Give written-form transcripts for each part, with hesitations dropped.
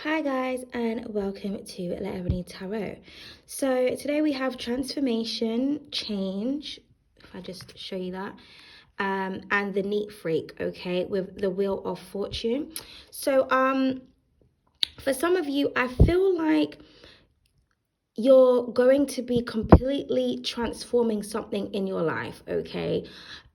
Hi guys, and welcome to Laebonyarts Tarot. So today we have transformation, change, if I just show you that, and the neat freak, okay, with the Wheel of Fortune. So for some of you, I feel like you're going to be completely transforming something in your life, okay?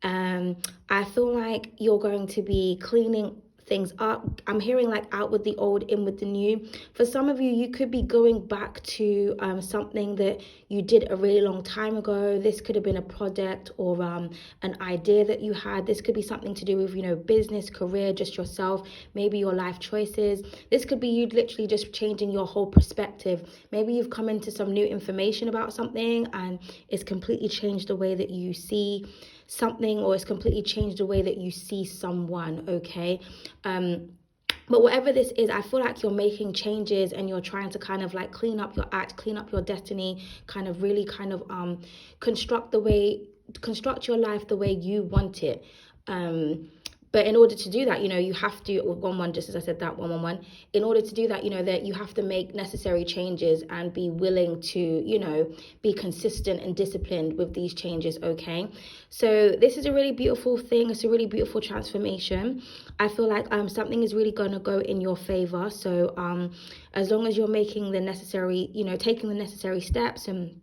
I feel like you're going to be cleaning things up. I'm hearing like out with the old, in with the new. For some of you, you could be going back to something that you did a really long time ago. This could have been a project or an idea that you had. This could be something to do with, business, career, just yourself, maybe your life choices. This could be you literally just changing your whole perspective. Maybe you've come into some new information about something and it's completely changed the way that you see something, or it's completely changed the way that you see someone, okay? But whatever this is, I feel like you're making changes and you're trying to kind of like clean up your act, clean up your destiny, kind of really kind of construct your life the way you want it. But in order to do that, you have to, one, just as I said that, one. In order to do that, that you have to make necessary changes and be willing to, be consistent and disciplined with these changes, okay? So this is a really beautiful thing. It's a really beautiful transformation. I feel like something is really going to go in your favor. So as long as you're making the necessary, taking the necessary steps and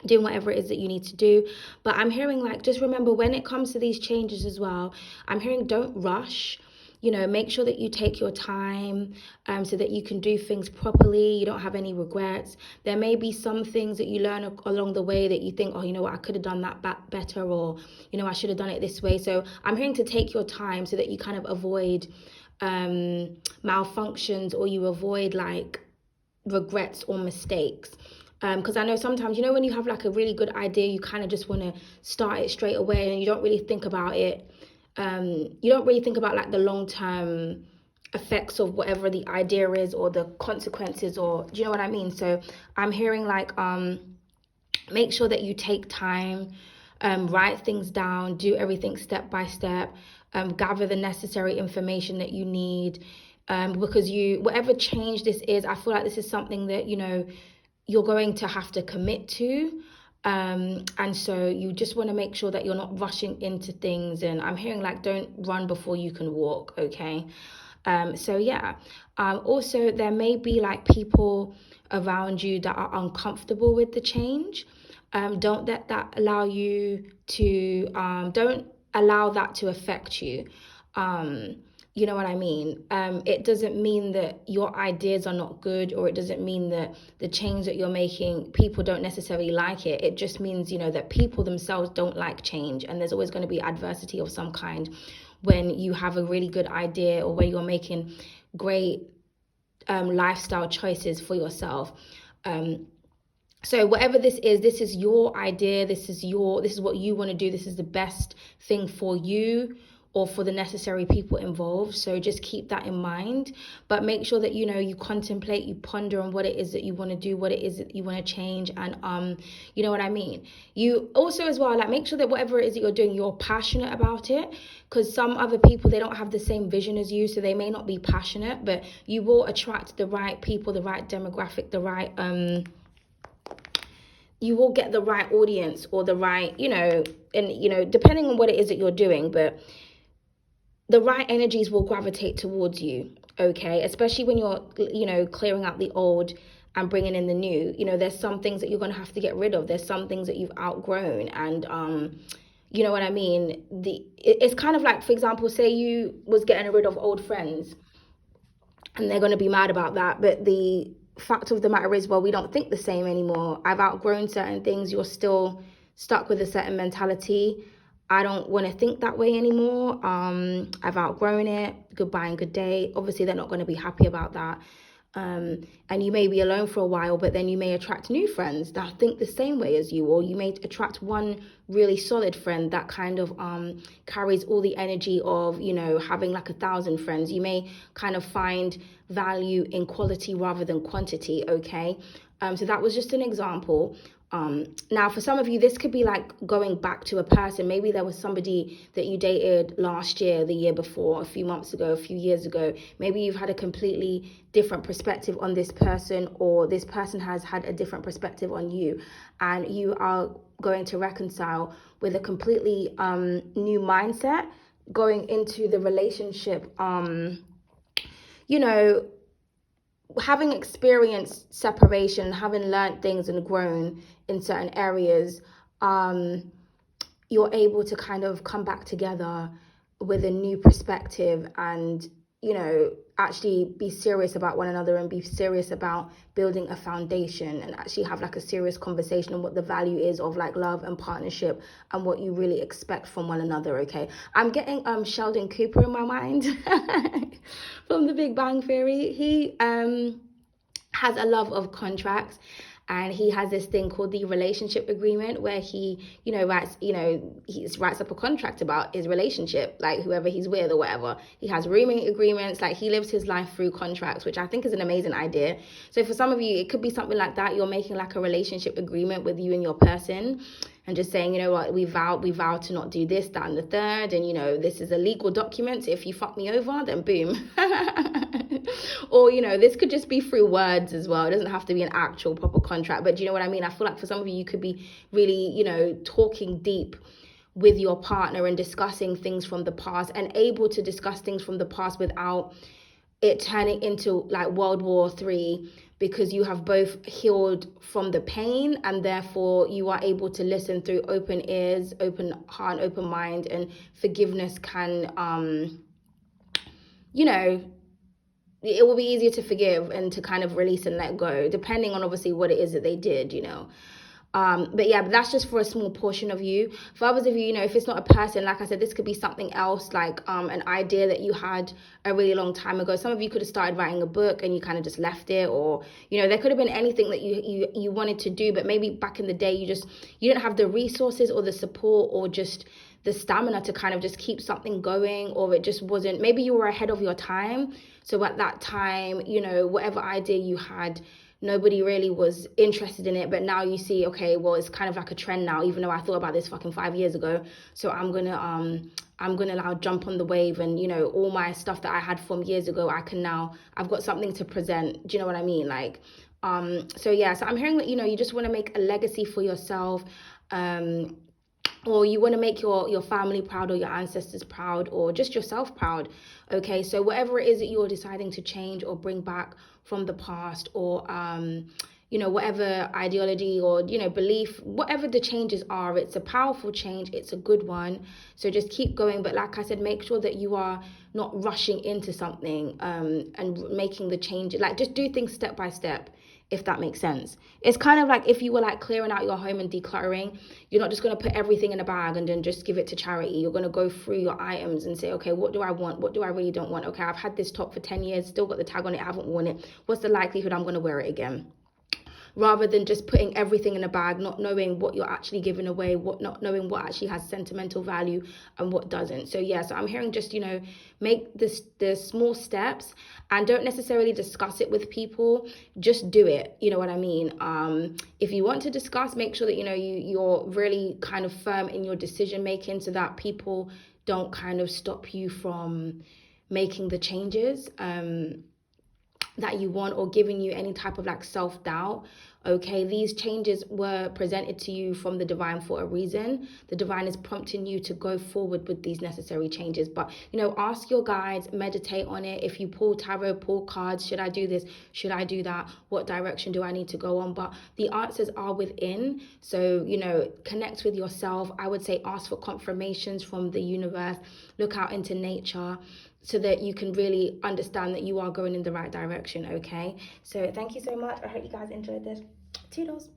doing whatever it is that you need to do. But I'm hearing like, just remember when it comes to these changes as well, I'm hearing don't rush. Make sure that you take your time so that you can do things properly. You don't have any regrets. There may be some things that you learn along the way that you think, oh, you know what, I could have done that better, or, I should have done it this way. So I'm hearing to take your time so that you kind of avoid malfunctions, or you avoid like regrets or mistakes. Because I know sometimes, when you have like a really good idea, you kind of just want to start it straight away and you don't really think about it. You don't really think about like the long-term effects of whatever the idea is, or the consequences, or do you know what I mean? So I'm hearing like, make sure that you take time, write things down, do everything step by step, gather the necessary information that you need. Because whatever change this is, I feel like this is something that, you're going to have to commit to. And so you just want to make sure that you're not rushing into things. And I'm hearing like, don't run before you can walk, okay? So yeah. Also, there may be like people around you that are uncomfortable with the change. Don't let that allow you to, don't allow that to affect you. You know what I mean? It doesn't mean that your ideas are not good, or it doesn't mean that the change that you're making, people don't necessarily like it. It just means, that people themselves don't like change, and there's always going to be adversity of some kind when you have a really good idea, or when you're making great lifestyle choices for yourself. So whatever this is your idea. This is what you want to do. This is the best thing for you, or for the necessary people involved. So just keep that in mind, but make sure that, you contemplate, you ponder on what it is that you want to do, what it is that you want to change. And you know what I mean? You also as well, like, make sure that whatever it is that you're doing, you're passionate about it, because some other people, they don't have the same vision as you, so they may not be passionate, but you will attract the right people, the right demographic, the right you will get the right audience, or the right, and depending on what it is that you're doing, but the right energies will gravitate towards you, okay? Especially when you're, clearing out the old and bringing in the new. There's some things that you're going to have to get rid of. There's some things that you've outgrown, and you know what I mean? It's kind of like, for example, say you was getting rid of old friends, and they're going to be mad about that, but the fact of the matter is, well, we don't think the same anymore. I've outgrown certain things. You're still stuck with a certain mentality. I don't want to think that way anymore. I've outgrown it. Goodbye and good day. Obviously, they're not going to be happy about that. And you may be alone for a while, but then you may attract new friends that think the same way as you, or you may attract one really solid friend that kind of carries all the energy of, having like 1,000 friends. You may kind of find value in quality rather than quantity, okay? So that was just an example. Now, for some of you, this could be like going back to a person. Maybe there was somebody that you dated last year, the year before, a few months ago, a few years ago. Maybe you've had a completely different perspective on this person, or this person has had a different perspective on you, and you are going to reconcile with a completely new mindset going into the relationship. Having experienced separation, having learned things and grown in certain areas, you're able to kind of come back together with a new perspective and, actually be serious about one another and be serious about building a foundation and actually have like a serious conversation on what the value is of like love and partnership and what you really expect from one another. Okay, I'm getting Sheldon Cooper in my mind from The Big Bang Theory. He has a love of contracts, and he has this thing called the relationship agreement where he writes up a contract about his relationship, like whoever he's with or whatever. He has rooming agreements, like he lives his life through contracts, which I think is an amazing idea. So for some of you, it could be something like that. You're making like a relationship agreement with you and your person, and just saying, you know what, we vow to not do this, that, and the third, and this is a legal document. So if you fuck me over, then boom. Or this could just be through words as well. It doesn't have to be an actual proper contract, but do you know what I mean? I feel like for some of you could be really talking deep with your partner and discussing things from the past, and able to discuss things from the past without it turning into like World War III, because you have both healed from the pain, and therefore you are able to listen through open ears, open heart, and open mind, and forgiveness can it will be easier to forgive and to kind of release and let go, depending on obviously what it is that they did. But that's just for a small portion of you. For others of you, if it's not a person, like I said, this could be something else, like an idea that you had a really long time ago. Some of you could have started writing a book and you kind of just left it, or there could have been anything that you wanted to do, but maybe back in the day you didn't have the resources or the support or just the stamina to kind of just keep something going, or it just wasn't, maybe you were ahead of your time. So at that time, whatever idea you had, nobody really was interested in it. But now you see, okay, well, it's kind of like a trend now, even though I thought about this fucking 5 years ago. So I'm gonna now jump on the wave, and all my stuff that I had from years ago, I've got something to present. Do you know what I mean? Like, so I'm hearing that you just want to make a legacy for yourself, or you want to make your family proud, or your ancestors proud, or just yourself proud. Okay, so whatever it is that you're deciding to change or bring back from the past, or whatever ideology or belief, whatever the changes are, it's a powerful change, it's a good one. So just keep going, but like I said, make sure that you are not rushing into something and making the change. Like, just do things step by step, if that makes sense. It's kind of like if you were like clearing out your home and decluttering. You're not just going to put everything in a bag and then just give it to charity. You're going to go through your items and say, okay, what do I want? What do I really don't want? Okay, I've had this top for 10 years, still got the tag on it, I haven't worn it. What's the likelihood I'm going to wear it again? Rather than just putting everything in a bag, not knowing what you're actually giving away, not knowing what actually has sentimental value and what doesn't. So so I'm hearing just, make the small steps, and don't necessarily discuss it with people. Just do it. You know what I mean? If you want to discuss, make sure that, you're really kind of firm in your decision making, so that people don't kind of stop you from making the changes that you want, or giving you any type of like self-doubt. Okay, these changes were presented to you from the divine for a reason. The divine is prompting you to go forward with these necessary changes. But ask your guides, meditate on it. If you pull tarot, pull cards, should I do this, should I do that, what direction do I need to go on? But the answers are within. So connect with yourself. I would say ask for confirmations from the universe, look out into nature, so that you can really understand that you are going in the right direction. Okay, so thank you so much. I hope you guys enjoyed this. Toodles.